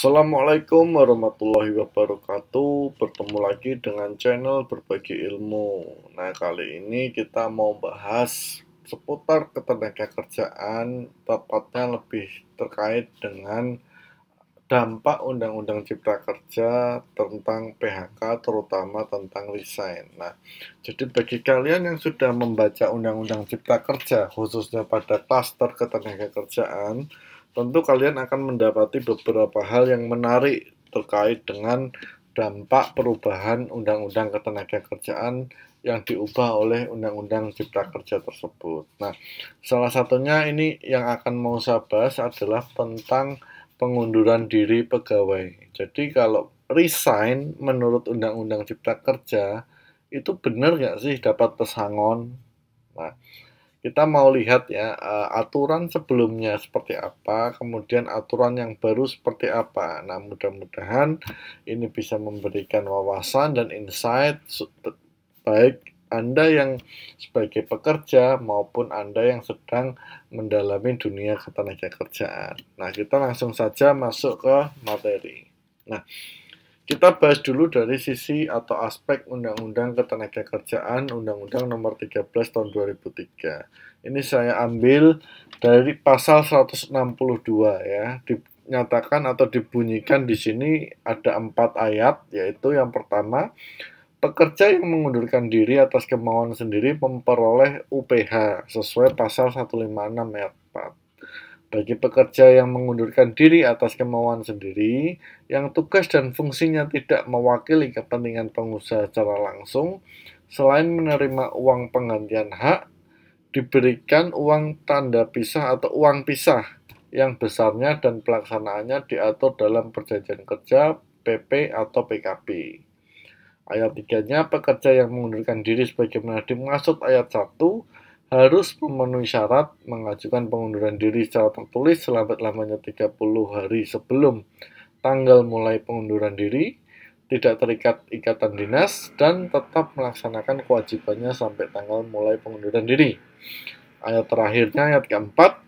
Assalamualaikum warahmatullahi wabarakatuh. Bertemu lagi dengan channel Berbagi Ilmu. Nah, kali ini kita mau bahas seputar ketenagakerjaan, tepatnya lebih terkait dengan dampak Undang-Undang Cipta Kerja tentang PHK, terutama tentang resign. Nah, jadi bagi kalian yang sudah membaca Undang-Undang Cipta Kerja, khususnya pada klaster ketenagakerjaan, tentu kalian akan mendapati beberapa hal yang menarik terkait dengan dampak perubahan Undang-Undang Ketenagakerjaan yang diubah oleh Undang-Undang Cipta Kerja tersebut. Nah, salah satunya ini yang akan mau saya bahas adalah tentang pengunduran diri pegawai. Jadi kalau resign menurut Undang-Undang Cipta Kerja itu benar nggak sih dapat pesangon? Nah, kita mau lihat ya aturan sebelumnya seperti apa, kemudian aturan yang baru seperti apa. Nah, mudah-mudahan ini bisa memberikan wawasan dan insight baik Anda yang sebagai pekerja maupun Anda yang sedang mendalami dunia ketenagakerjaan. Nah, kita langsung saja masuk ke materi. Nah, kita bahas dulu dari sisi atau aspek Undang-Undang Ketenagakerjaan, Undang-Undang Nomor 13 Tahun 2003. Ini saya ambil dari pasal 162 ya. Dinyatakan atau dibunyikan di sini ada 4 ayat, yaitu yang pertama, pekerja yang mengundurkan diri atas kemauan sendiri memperoleh UPH sesuai pasal 156 ayat 4. Bagi pekerja yang mengundurkan diri atas kemauan sendiri, yang tugas dan fungsinya tidak mewakili kepentingan pengusaha secara langsung, selain menerima uang penggantian hak, diberikan uang tanda pisah atau uang pisah yang besarnya dan pelaksanaannya diatur dalam perjanjian kerja, PP atau PKB. Ayat 3-nya, pekerja yang mengundurkan diri sebagaimana dimaksud ayat 1 harus memenuhi syarat mengajukan pengunduran diri secara tertulis selambat-lambatnya 30 hari sebelum tanggal mulai pengunduran diri, tidak terikat ikatan dinas, dan tetap melaksanakan kewajibannya sampai tanggal mulai pengunduran diri. Ayat terakhirnya, ayat keempat,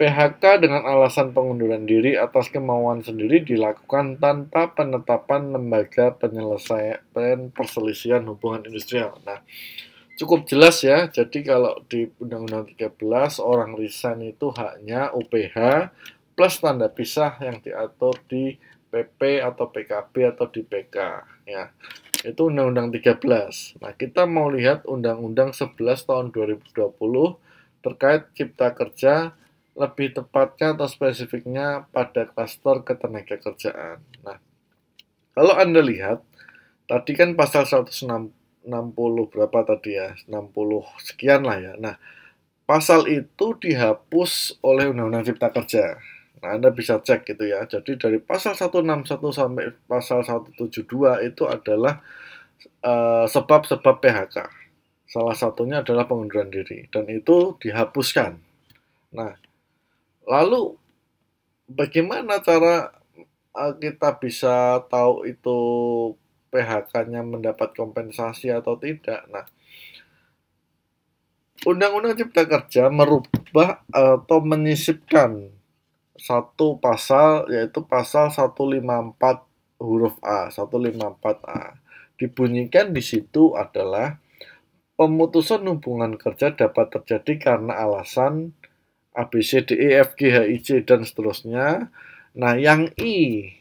PHK dengan alasan pengunduran diri atas kemauan sendiri dilakukan tanpa penetapan lembaga penyelesaian perselisihan hubungan industrial. Nah, cukup jelas ya, jadi kalau di Undang-Undang 13, orang resign itu haknya UPH plus tanda pisah yang diatur di PP atau PKB atau di PK. Ya, itu Undang-Undang 13. Nah, kita mau lihat Undang-Undang 11 tahun 2020 terkait Cipta Kerja, lebih tepatnya atau spesifiknya pada klaster ketenagakerjaan. Nah, kalau Anda lihat, tadi kan pasal 160 berapa tadi ya, 60 sekian lah ya. Nah, pasal itu dihapus oleh Undang-Undang Cipta Kerja. Nah, Anda bisa cek gitu ya. Jadi dari pasal 161 sampai pasal 172 itu adalah sebab-sebab PHK. Salah satunya adalah pengunduran diri dan itu dihapuskan. Nah, lalu bagaimana cara kita bisa tahu itu PHK-nya mendapat kompensasi atau tidak? Nah, Undang-Undang Cipta Kerja merubah atau menyisipkan satu pasal, yaitu pasal 154 huruf A, 154A. Dibunyikan di situ adalah pemutusan hubungan kerja dapat terjadi karena alasan A, B, C, D, E, F, G, H, I, J, dan seterusnya. Nah, yang I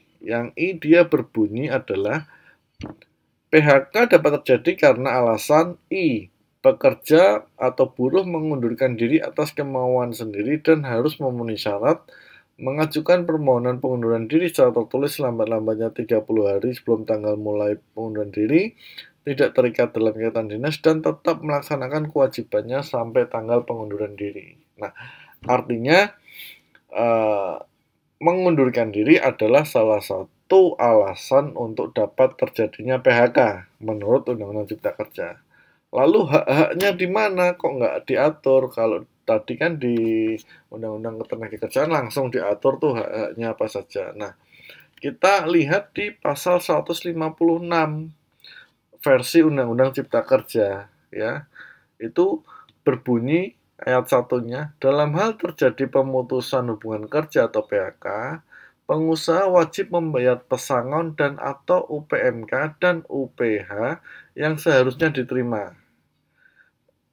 dia berbunyi adalah PHK dapat terjadi karena alasan I, pekerja atau buruh mengundurkan diri atas kemauan sendiri dan harus memenuhi syarat mengajukan permohonan pengunduran diri secara tertulis lambat-lambatnya 30 hari sebelum tanggal mulai pengunduran diri, tidak terikat dalam ikatan dinas, dan tetap melaksanakan kewajibannya sampai tanggal pengunduran diri. Nah, artinya mengundurkan diri adalah salah satu alasan untuk dapat terjadinya PHK menurut Undang-Undang Cipta Kerja. Lalu hak-haknya di mana? Kok nggak diatur? Kalau tadi kan di Undang-Undang Ketenagakerjaan langsung diatur tuh hak-haknya apa saja. Nah, kita lihat di pasal 156 versi Undang-Undang Cipta Kerja ya. Itu berbunyi ayat 1-nya, dalam hal terjadi pemutusan hubungan kerja atau PHK, pengusaha wajib membayar pesangon dan atau UPMK dan UPH yang seharusnya diterima.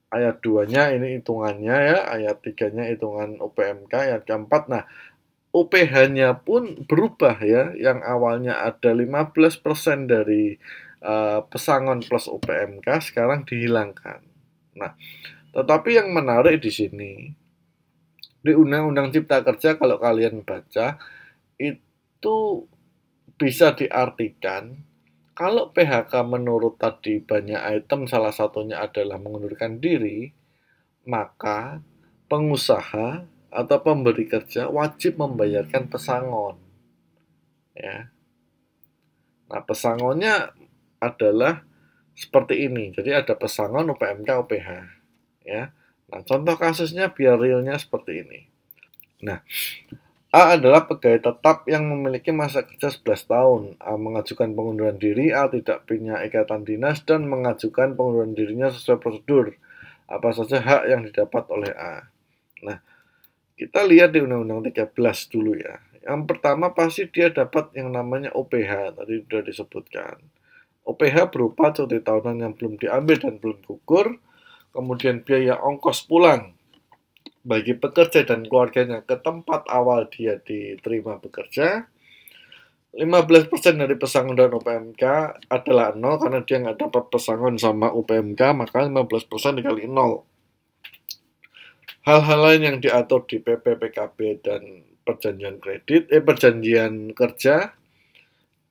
Ayat 2-nya ini hitungannya ya, ayat 3-nya hitungan UPMK, ayat keempat. Nah, UPH-nya pun berubah ya, yang awalnya ada 15% dari pesangon plus UPMK sekarang dihilangkan. Nah, tetapi yang menarik di sini, di Undang-Undang Cipta Kerja kalau kalian baca, itu bisa diartikan kalau PHK menurut tadi banyak item, salah satunya adalah mengundurkan diri, maka pengusaha atau pemberi kerja wajib membayarkan pesangon. Ya. Nah, pesangonnya adalah seperti ini. Jadi ada pesangon, UPMK, UPH. Ya. Nah, contoh kasusnya biar realnya seperti ini. Nah, A adalah pegawai tetap yang memiliki masa kerja 11 tahun. A mengajukan pengunduran diri, A tidak punya ikatan dinas dan mengajukan pengunduran dirinya sesuai prosedur. Apa saja hak yang didapat oleh A. Nah, kita lihat di Undang-Undang 13 dulu ya. Yang pertama pasti dia dapat yang namanya OPH, tadi sudah disebutkan. OPH berupa cuti tahunan yang belum diambil dan belum gugur, kemudian biaya ongkos pulang bagi pekerja dan keluarganya ke tempat awal dia diterima bekerja. 15% dari pesangon dan UPMK adalah 0 karena dia nggak dapat pesangon sama UPMK, maka 15% dikali 0. Hal-hal lain yang diatur di PP, PKB, dan perjanjian kerja,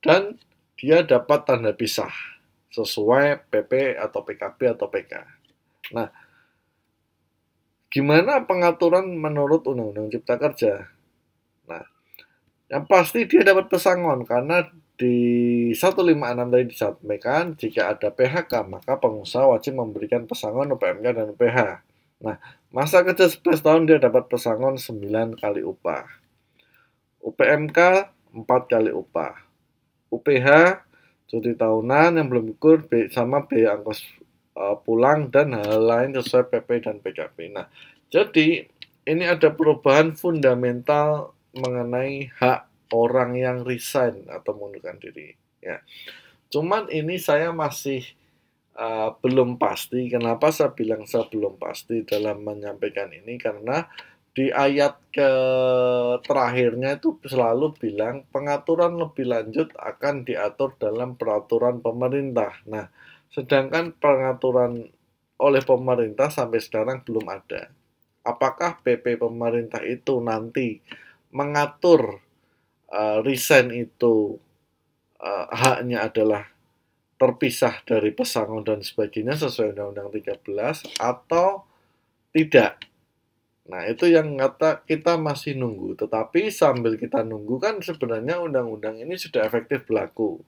dan dia dapat tanda pisah sesuai PP atau PKB atau PK. Nah, gimana pengaturan menurut Undang-Undang Cipta Kerja? Nah, yang pasti dia dapat pesangon karena di 156 tadi disampaikan jika ada PHK maka pengusaha wajib memberikan pesangon UPMK dan UPH. Nah, masa kerja 11 tahun dia dapat pesangon 9 kali upah. UPMK 4 kali upah. UPH cuti tahunan yang belum gugur sama biaya ongkos pulang dan hal lain sesuai PP dan PKB. Nah, jadi ini ada perubahan fundamental mengenai hak orang yang resign atau mengundurkan diri. Ya, cuman ini saya masih belum pasti. Kenapa saya bilang saya belum pasti dalam menyampaikan ini? Karena di ayat terakhirnya itu selalu bilang pengaturan lebih lanjut akan diatur dalam peraturan pemerintah. Nah, sedangkan pengaturan oleh pemerintah sampai sekarang belum ada. Apakah PP pemerintah itu nanti mengatur resign itu haknya adalah terpisah dari pesangon dan sebagainya sesuai Undang-Undang 13 atau tidak. Nah, itu yang kita masih nunggu. Tetapi sambil kita nunggu kan sebenarnya undang-undang ini sudah efektif berlaku.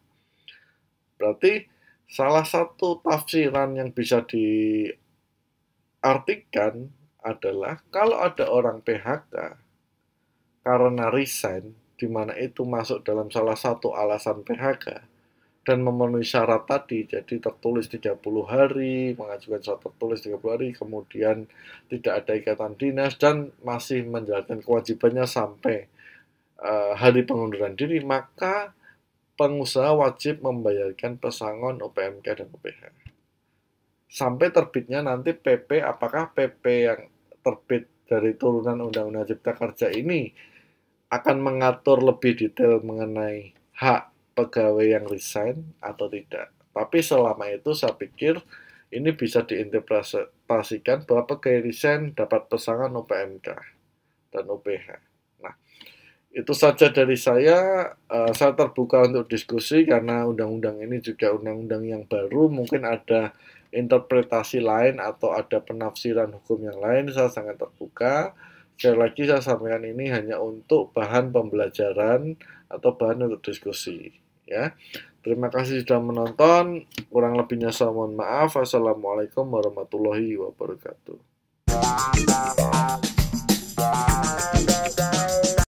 Berarti salah satu tafsiran yang bisa diartikan adalah kalau ada orang PHK karena resign, di mana itu masuk dalam salah satu alasan PHK, dan memenuhi syarat tadi, jadi tertulis 30 hari, mengajukan syarat tertulis 30 hari, kemudian tidak ada ikatan dinas, dan masih menjalankan kewajibannya sampai hari pengunduran diri, maka pengusaha wajib membayarkan pesangon UPMK dan UPH. Sampai terbitnya nanti PP, apakah PP yang terbit dari turunan Undang-Undang Cipta Kerja ini akan mengatur lebih detail mengenai hak pegawai yang resign atau tidak. Tapi selama itu saya pikir ini bisa diinterpretasikan bahwa pegawai resign dapat pesangon UPMK dan UPH. Nah, itu saja dari saya. Saya terbuka untuk diskusi karena undang-undang ini juga undang-undang yang baru. Mungkin ada interpretasi lain atau ada penafsiran hukum yang lain. Saya sangat terbuka. Sekali lagi saya sampaikan ini hanya untuk bahan pembelajaran atau bahan untuk diskusi. Ya, terima kasih sudah menonton. Kurang lebihnya saya mohon maaf. Wassalamualaikum warahmatullahi wabarakatuh.